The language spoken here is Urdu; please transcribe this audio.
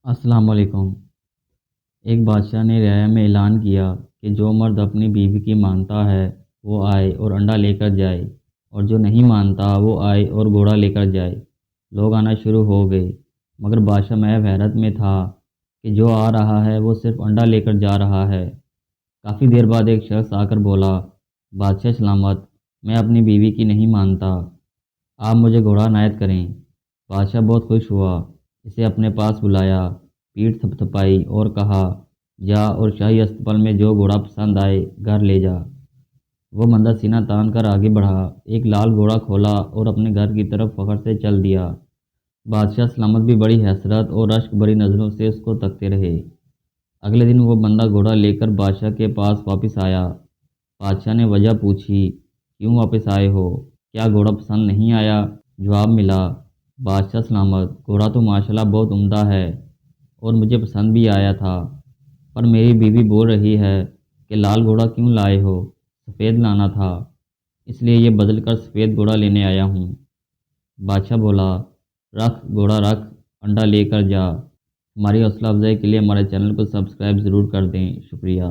السلام علیکم۔ ایک بادشاہ نے رعایا میں اعلان کیا کہ جو مرد اپنی بیوی کی مانتا ہے وہ آئے اور انڈا لے کر جائے، اور جو نہیں مانتا وہ آئے اور گھوڑا لے کر جائے۔ لوگ آنا شروع ہو گئے، مگر بادشاہ محض حیرت میں تھا کہ جو آ رہا ہے وہ صرف انڈا لے کر جا رہا ہے۔ کافی دیر بعد ایک شخص آ کر بولا، بادشاہ سلامت، میں اپنی بیوی کی نہیں مانتا، آپ مجھے گھوڑا عنایت کریں۔ بادشاہ بہت خوش ہوا، اسے اپنے پاس بلایا، پیٹھ تھپتھپائی اور کہا، جا اور شاہی استبل میں جو گھوڑا پسند آئے گھر لے جا۔ وہ بندہ سینہ تان کر آگے بڑھا، ایک لال گھوڑا کھولا اور اپنے گھر کی طرف فخر سے چل دیا۔ بادشاہ سلامت بھی بڑی حسرت اور رشک بھری نظروں سے اس کو تکتے رہے۔ اگلے دن وہ بندہ گھوڑا لے کر بادشاہ کے پاس واپس آیا۔ بادشاہ نے وجہ پوچھی، کیوں واپس آئے ہو؟ کیا گھوڑا پسند نہیں آیا؟ جواب ملا، بادشاہ سلامت، گھوڑا تو ماشاءاللہ بہت عمدہ ہے اور مجھے پسند بھی آیا تھا، پر میری بیوی بول رہی ہے کہ لال گھوڑا کیوں لائے ہو، سفید لانا تھا، اس لیے یہ بدل کر سفید گھوڑا لینے آیا ہوں۔ بادشاہ بولا، رکھ گھوڑا رکھ، انڈا لے کر جا۔ ہماری حوصلہ افزائی کے لیے ہمارے چینل کو سبسکرائب ضرور کر دیں، شکریہ۔